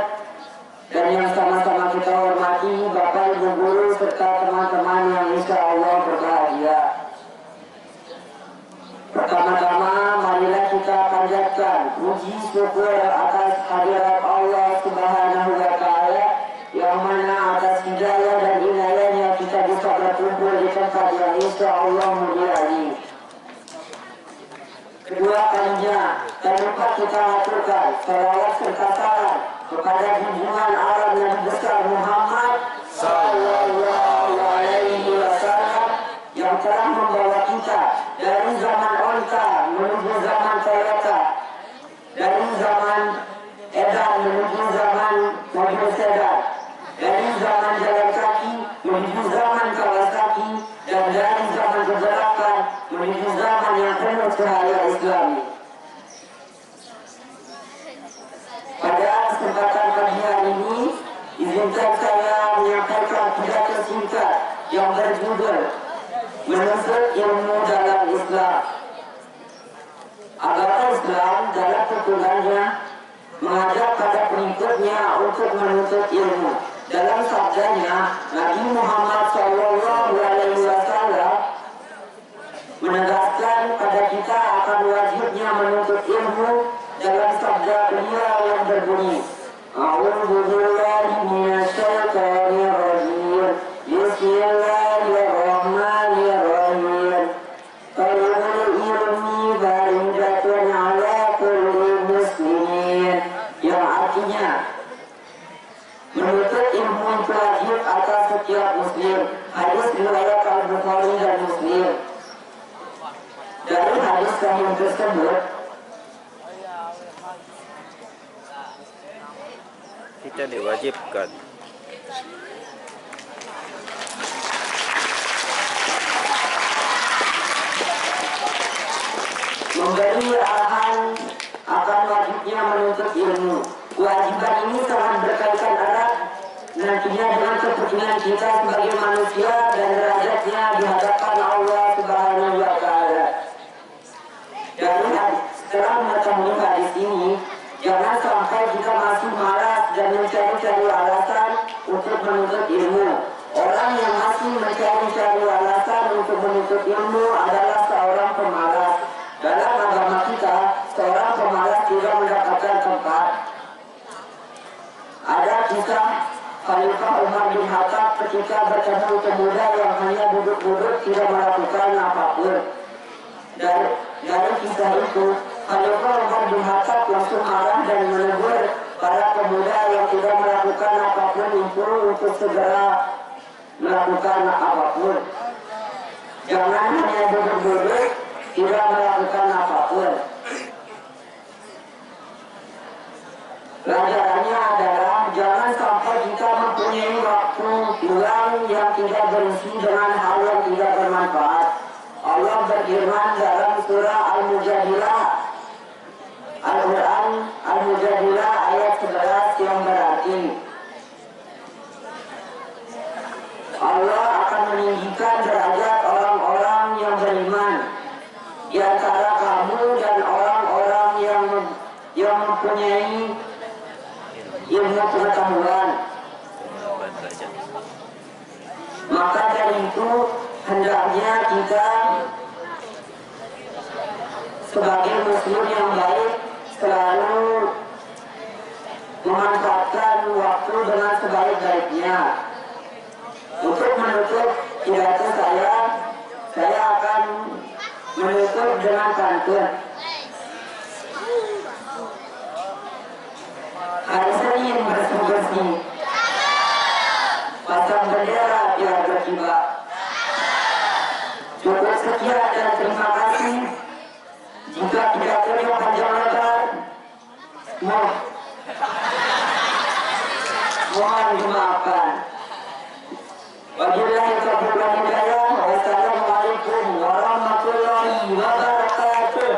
dan yang sama-sama kita hormati Bapak Ibu Guru serta teman-teman yang insya Allah berbahagia. Pertama-tama marilah kita panjatkan puji syukur atas hadirat Allah Subhanahu wa Ta'ala, yang mana atas hidayah dan inayahnya kita bisa berkumpul di tempat yang insya Allah mulia ini. Kedua kalinya, tak lupa kita aturkan salawat serta salam kepada junjungan Allah Nabi besar Muhammad Sallallahu Alaihi Wasallam, yang telah membawa kita dari zaman onta menuju zaman Toyota, dari zaman edan menuju zaman mobil sedan, dari zaman jalan kaki menuju zaman Kawasaki, dan dari zaman kegelapan menuju zaman yang penuh cahaya Islami. Pada kesempatan pagi hari ini, izinkan saya menyampaikan pidato singkat yang berjudul Menuntut Ilmu dalam Islam. Agama Islam dalam tuntunannya mengajak pada pengikutnya untuk menuntut ilmu. Dalam sabdanya, Nabi Muhammad SAW menegaskan pada kita akan wajibnya menuntut ilmu dalam sabda beliau yang berbunyi, A'udzu billahi minasyaitonir rajim. Bismillahirrahmanirrahim. Talabul ilmi payung tersebut Kita diwajibkan memberi arahan akan wajibnya menuntut ilmu. Kewajiban ini sangat berkaitan erat nantinya dengan kepentingan kita sebagai manusia dan derajatnya di hadapan Allah Subhanahu wa Ta'ala. Dari setelah mengetahui hadis ini, jangan sampai kita masih malas dan mencari-cari alasan untuk menuntut ilmu. Orang yang masih mencari-cari alasan untuk menuntut ilmu adalah seorang pemalas. Dalam agama kita, seorang pemalas tidak mendapatkan tempat. Ada kisah Khalifah Umar bin Khattab ketika bertemu pemuda yang hanya duduk-duduk tidak melakukan apapun. Dari kisah itu, Khalifah Umar bin Khattab langsung marah dan menegur para pemuda yang tidak melakukan apapun itu untuk segera melakukan apapun. Jangan hanya duduk-duduk tidak melakukan apapun. Pelajarannya adalah jangan sampai kita mempunyai waktu luang yang tidak berisi dengan hal yang tidak bermanfaat. Allah berfirman dalam surah Al-Mujadilah, Al-Quran Al-Mujadilah ayat 11 yang berarti Allah akan meninggikan derajat orang-orang yang beriman di antara kamu dan orang-orang yang mempunyai ilmu pengetahuan. Maka dari itu hendaknya kita sebagai muslim yang baik selalu memanfaatkan waktu dengan sebaik-baiknya. Untuk menutup pidato saya akan menutup dengan pantun. Hari Senin bersih-bersih, pasang bendera biar berkibar. Cukup sekian dan terima kasih. Jika tidak terima panjang lebar, mohon dimaafkan. Wabillahi taufiq wal hidayah. Wassalamualaikum warahmatullahi wabarakatuh.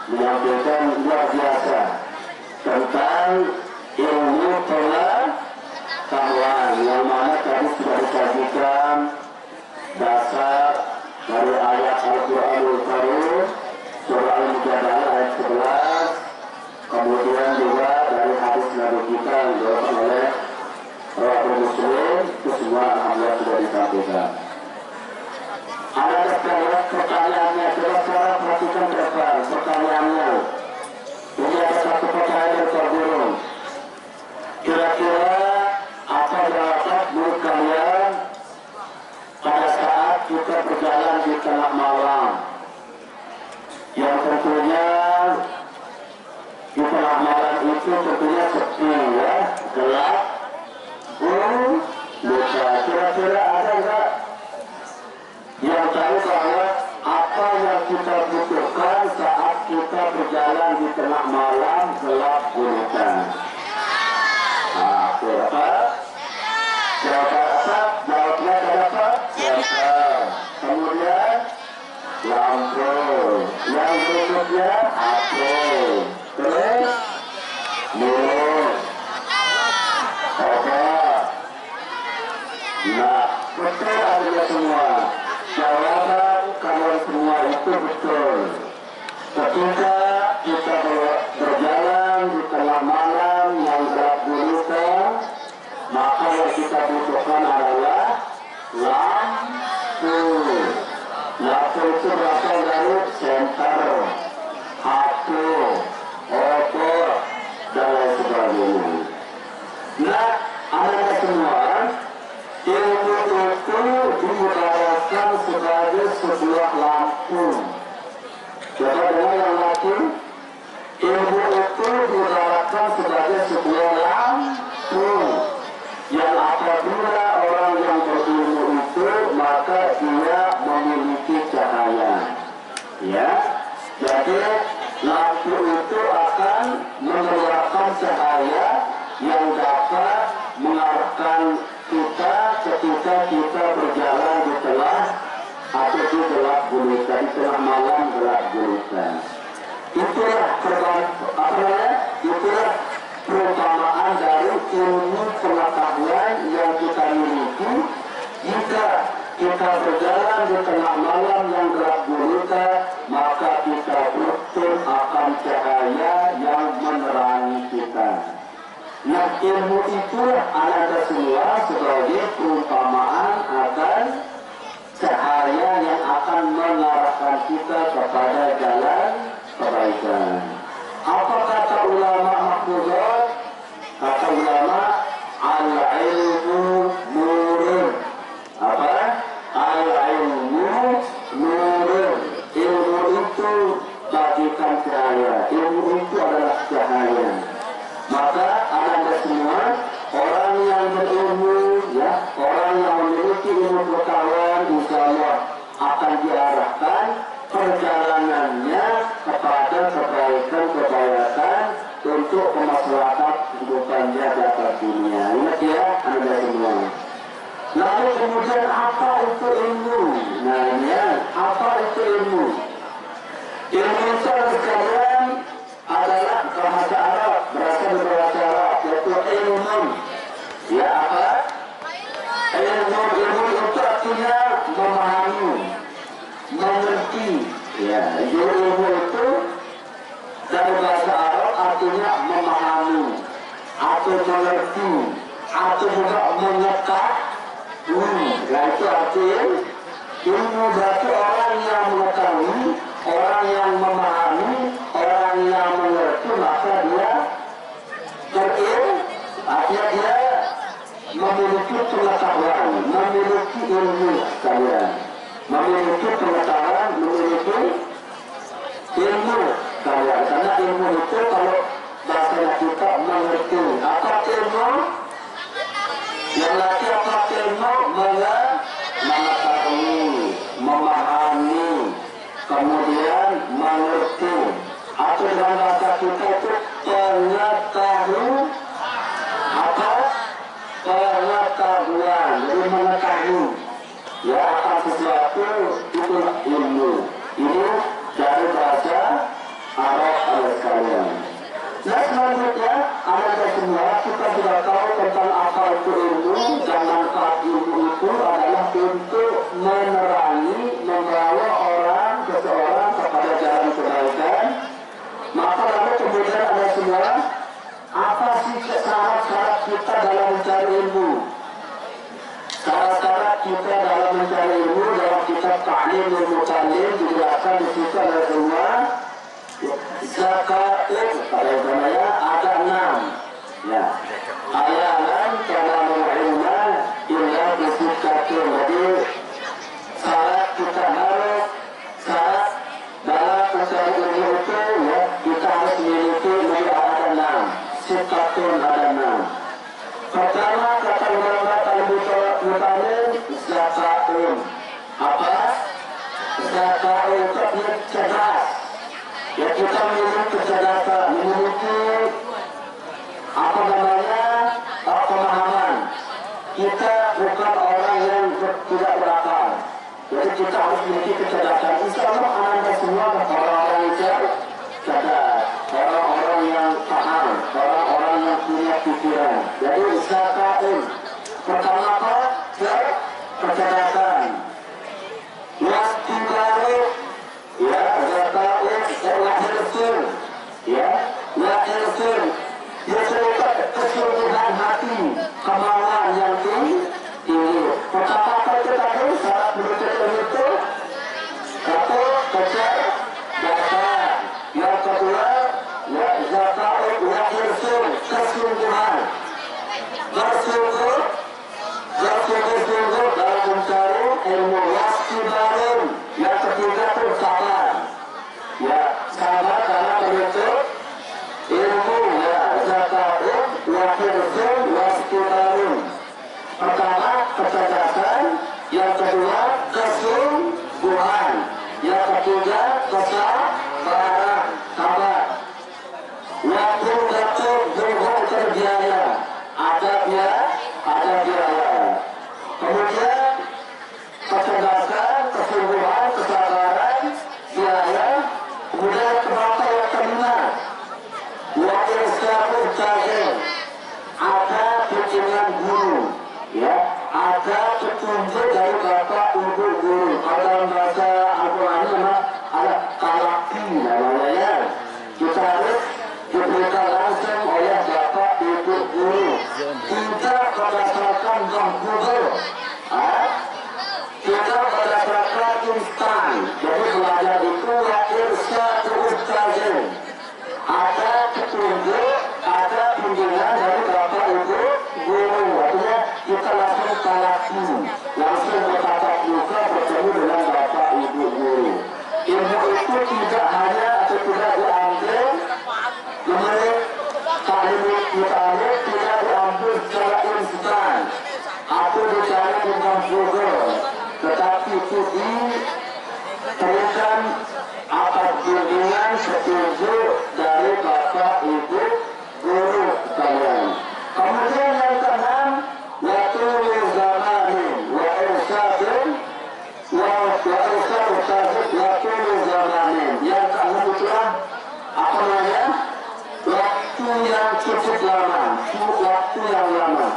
Menyampaikan luar biasa tentang ilmu pengetahuan yang mana tadi sudah disajikan dasar dari ayat Al-Quranul Karim surah Al-Mujadalah ayat 11, kemudian juga dari hadis Nabi kita yang dibawakan oleh Rasul Muslim. Itu semua alhamdulillah sudah disampaikan. Ada pertanyaannya, coba sekarang perhatikan ke depan pertanyaannya. Ini ada satu pertanyaan dari Pak Guru. selanjutnya aku. Terus mulus. Oke. Nah, betul adanya semua. Jawaban kalian semua itu betul. Ketika kita berjalan di tengah malam yang gelap gulita, maka yang kita butuhkan adalah lampu. Lampu itu berasal dari senter, HP, obor, dan lain sebagainya. Nah, anak semua, ilmu itu diutarakan sebagai sebuah lampu. Coba dengar yang lagi, ilmu itu diutarakan sebagai sebuah lampu. Yang apabila orang yang berilmu itu, maka dia memiliki cahaya. Ya, jadi lampu itu akan mengeluarkan cahaya yang dapat mengarahkan kita ketika kita berjalan di tengah atau di gelap gulita, di tengah malam gelap gulita. Itulah perumpamaan dari ilmu pengetahuan yang kita miliki. Jika kita berjalan di tengah malam yang gelap gulita, maka kita betul akan cahaya yang menerangi kita. Nah, ilmu itulah ada semua sebagai perumpamaan akan cahaya yang akan mengarahkan kita kepada jalan kebaikan. Apa kata ulama mahfudzah? Kata ulama, al-ilmu nurun. Apa? Al-ilmu nurun. Ilmu itu bagikan cahaya. Ilmu itu adalah cahaya. Maka anda semua orang yang berilmu, ya, orang yang memiliki ilmu pengetahuan, insya Allah akan diarahkan perjalanannya kepada kebaikan untuk kemaslahatan kehidupannya di atas dunia. Ingat ya, anda semua. Lalu kemudian apa itu ilmu? Nah, ya, apa itu ilmu? Ilmu itu sekalian adalah bahasa Arab, berasal dari bahasa Arab, yaitu ilmu. Ya, apa? Ilmu itu artinya memahami, mengerti. Ya, ilmu itu dari bahasa Arab artinya memahami atau mengerti atau juga mengetahui. Nah, itu artinya ilmu berarti orang yang mengetahui, orang yang memahami, orang yang mengerti, maka dia berilmu. Artinya dia memiliki pengetahuan, memiliki ilmu sekalian, memiliki pengetahuan, memiliki ilmu sekalian. Karena ilmu itu kalau bahasa kita mengerti. Apa ilmu? Yang lagi apa ilmu? Mengetahui, memahami, kemudian mengerti. Atau dalam bahasa kita itu pengetahuan. Apa? Pengetahuan, jadi mengetahui ya akan sesuatu, itu ilmu. Ini dari bahasa Arab oleh sekalian. Nah, selanjutnya anda semua kita sudah tahu tentang apa itu ilmu dan manfaat ilmu itu adalah untuk menerangi, membawa orang seseorang kepada jalan kebaikan. Maka lalu kemudian ada semua, apa sih syarat-syarat kita dalam mencari ilmu? Syarat-syarat kita dalam mencari ilmu dalam kitab Ta'limul Muta'allim dijelaskan di situ ada semua. Zakat pada namanya ada 6. Ya. Ayalan kalamul ilma illa bisikatul. Jadi syarat kita harus syarat dalam mencari ilmu itu ya kita harus memiliki ada 6. Sikatun ada 6. Pertama kata ulama al-Muta'allim zakatun. Apa? Zakatun itu cerdas. Ya kita memiliki kecerdasan, memiliki apa namanya pemahaman. Kita bukan orang yang tidak berakal. Jadi kita harus memiliki kecerdasan. Insya Allah anda semua orang-orang yang cerdas, orang-orang yang paham, orang-orang yang punya pikiran. Jadi zakaun pertama apa? Kecerdasan. Wastibaru, ya zakaun wahirsun, ya wahirsun. Dia cerita kesungguhan hati, kemauan yang tinggi. Pertama apa itu tadi? Syarat menuntut itu satu kecerdasan, yang kedua ya zakaun wahirsun, kesungguhan, bersungguh dalam mencari ilmu. Wastibarun, yang ketiga itu sabar, ya sabar karena menuntut ilmu. Ya zakaun wahirsun wastibarun. Pertama kecerdasan, yang kedua kesungguhan, yang ketiga kesabaran, sabar. Waktu jatuh berhubung terbiaya, ada biaya. Kemudian kecerdasan, kesungguhan, kesabaran, biaya. Kemudian keberapa yang kelima? Waktu syakur jahil, ada bimbingan guru, ya, ada petunjuk dari bapak ibu guru. Kalau dalam bahasa Al-Quran ada kalaki namanya, ya. Kita harus diberikan langsung oleh bapak ibu guru, tidak berdasarkan Google, tidak berdasarkan instan. Jadi belajar itu lahir terus saja. Ada petunjuk, ada bimbingan dari bapak ibu guru. Artinya kita langsung kalaki, langsung bertatap muka bertemu dengan bapak ibu guru. Ilmu itu tidak hanya atau tidak diambil menurut kalimat kita, tidak diambil secara instan atau dicari dengan Google, tetapi itu diberikan apa bimbingan petunjuk dari bapak ibu guru sekalian. Kemudian yang keenam, waktu zamanin wa irsyadin waktu zamanin. Yang keenam itulah apa namanya? Waktu yang cukup lama, waktu yang lama.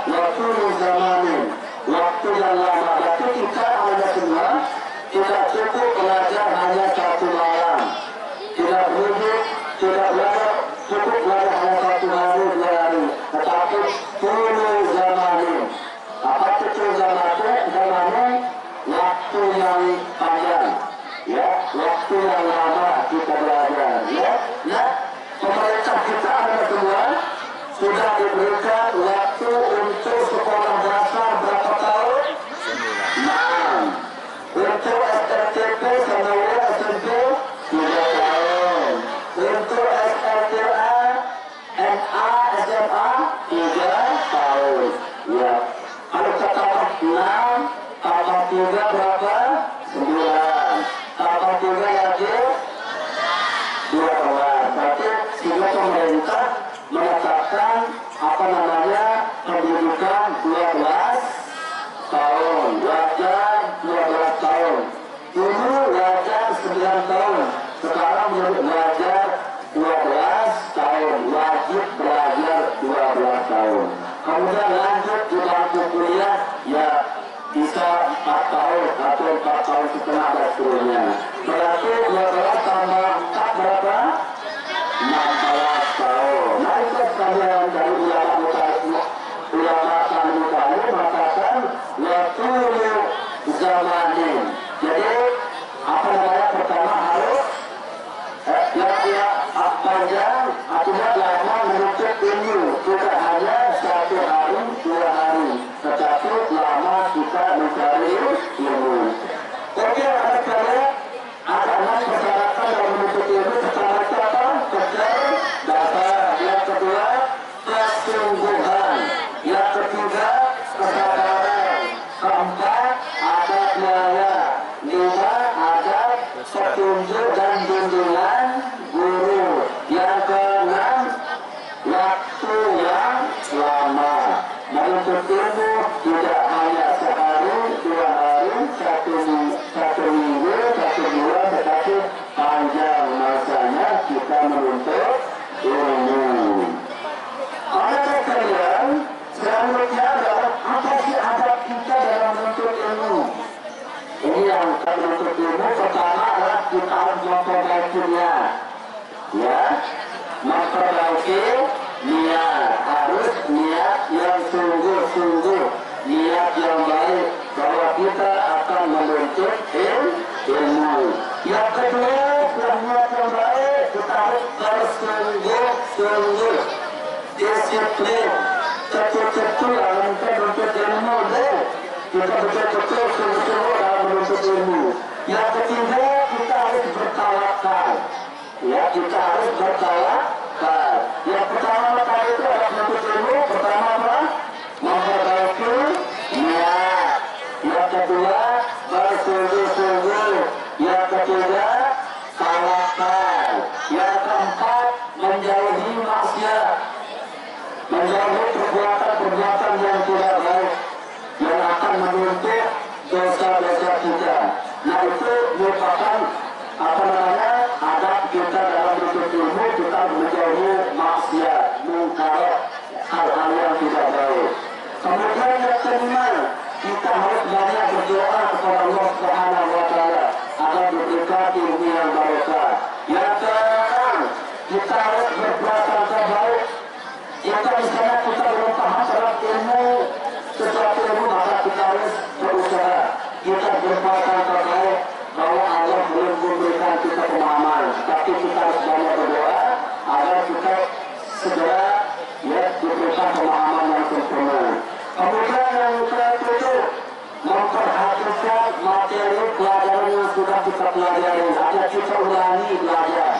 Waktu zamanin, waktu yang lama. Berarti kita ada semua tidak cukup belajar hanya satu malam, tidak rujuk, tidak belajar cukup belajar hanya satu hari, 2 hari, tetapi turun zamanin. Apa itu zamanin? Waktu yang panjang, ya, waktu yang lama kita belajar, ya. Nah, pemerintah kita ada semua sudah diberikan waktu untuk sekolah dasar berapa tahun? 6. Untuk SLTP sama SMP 3 tahun. Untuk SLTA, MA, SMA 3 tahun. Ya. Kalau kata 6, tambah 3 berapa? 9. Tambah 3 lagi 12. Berarti sehingga pemerintah menetapkan apa namanya pendidikan 12 tahun, wajar 12 tahun. Dulu wajar 9 tahun, sekarang menjadi wajar 12 tahun, wajib belajar 12 tahun. Kemudian lanjut di bangku kuliah, ya bisa 4 tahun atau 4 tahun setengah dan seterusnya. Berarti 12 tambah 4 berapa? 16 tahun. Nah itu sekalian dari ulama kami mengatakan waktu zamanin. Jadi apa namanya, pertama harus panjang, artinya lama menuntut ilmu, tidak hanya 1 hari, 2 hari, tetapi lama kita mencari ilmu. Oke, ada sekalian, ada 6 persyaratan dalam menuntut ilmu. Pertama itu apa? Kecerdasan. Yang kedua, kesungguhan. Yang ketiga, kesabaran. Keempat, ada biaya. 5, ada petunjuk dan bimbingan guru. Yang keenam, waktu yang lama. Menuntut ilmu tidak hanya sehari, 2 hari, 1 minggu, 1 bulan, tetapi panjang. disiplin, betul-betul dalam menuntut ilmu, kita betul-betul sungguh-sungguh dalam menuntut ilmu. Yang ketiga, kita harus bertawakal. Ya, kita harus bertawakal. Yang pertama tadi itu adalah menuntut ilmu. Pertama apa? Memperbaiki niat. Yang kedua, bersungguh-sungguh. Yang ketiga, tawakal. Yang keempat, menjauhi maksiat, menjauhi perbuatan-perbuatan yang tidak baik yang akan menuntut dosa-dosa kita. Nah, itu merupakan adab kita dalam menuntut ilmu. Kita menjauhi maksiat, mungkar, hal-hal yang tidak baik. Kemudian yang kelima, kita harus banyak berdoa kepada Allah Subhanahu wa Ta'ala agar diberikan ilmu yang barokah. Yang keenam, kita harus berbuat yang terbaik. Jika misalnya kita belum paham terhadap ilmu, sesuatu ilmu, maka kita harus berusaha. Kita berbuat yang terbaik bahwa Allah belum memberikan kita pemahaman, tapi kita harus banyak berdoa agar kita segera diberikan pemahaman yang sempurna. Kemudian yang ketujuh, memperhatikan materi pelajaran yang sudah kita pelajari. Ada kita ulangi belajar.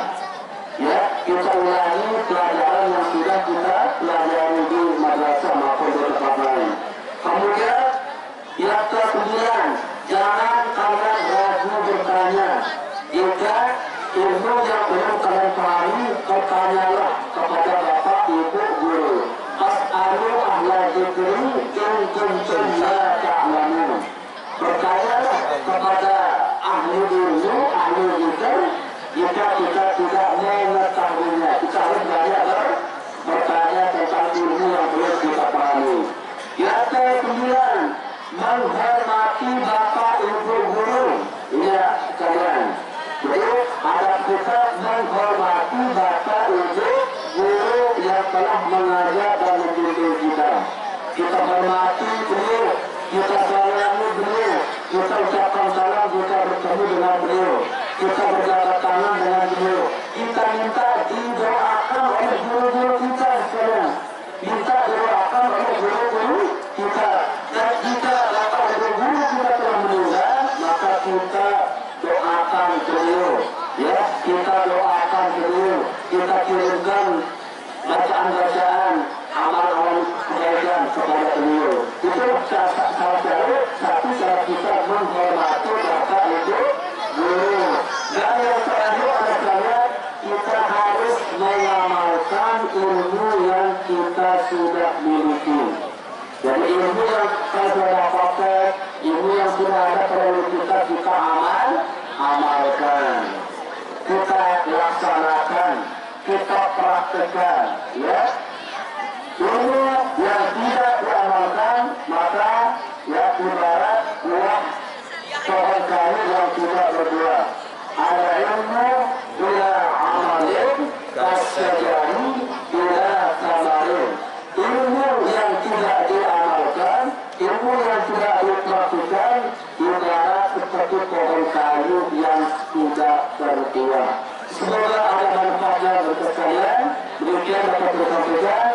Ya, kita ulangi pelajaran yang sudah kita pelajari di madrasah maupun di tempat lain. Kemudian yang ke-9, jangan kalian ragu bertanya. Jika ilmu yang belum kalian pahami, bertanyalah kepada bapak, ibu, guru. As'alu ahla dzikri in kuntum la ta'lamun. Bertanyalah kepada ahli ilmu, ahli dzikir, jika kita tidak mengetahuinya. Kita harus belajar bertanya tentang ilmu yang belum kita pahami. Yang ke-9, menghormati bapak, ibu, guru. Ya, kalian. Jadi, adab kita menghormati bapak, ibu, guru yang telah mengajar dan mendidik kita. Kita hormati beliau, kita sayangi beliau, kita ucapkan salam jika bertemu dengan beliau, kita berjabat tangan dengan beliau, kita minta didoakan oleh guru-guru kita sekalian, minta didoakan oleh guru-guru kita. Dan jika bapak ibu guru kita telah meninggal, maka kita doakan beliau, ya, kita doakan beliau, kita kirimkan bacaan-bacaan, amal-amal kebaikan kepada beliau. Itu salah satu cara kita menghormati bapak ibu guru. Dan yang terakhir adalah kita harus mengamalkan ilmu yang kita sudah miliki. Jadi ilmu yang kita sudah dapatkan, ilmu yang sudah ada pada kita amalkan, kita laksanakan, kita praktekkan, ya. Ilmu yang tidak diamalkan, maka ya ibarat buah pohon kayu yang tidak berbuah. Ada ilmu bila amalin kasyajari bila samarin. Ilmu yang tidak diamalkan, ilmu yang tidak dipraktikkan, ibarat seperti pohon kayu yang tidak berbuah. Semoga ada manfaatnya untuk kalian. Demikian dapat disampaikan.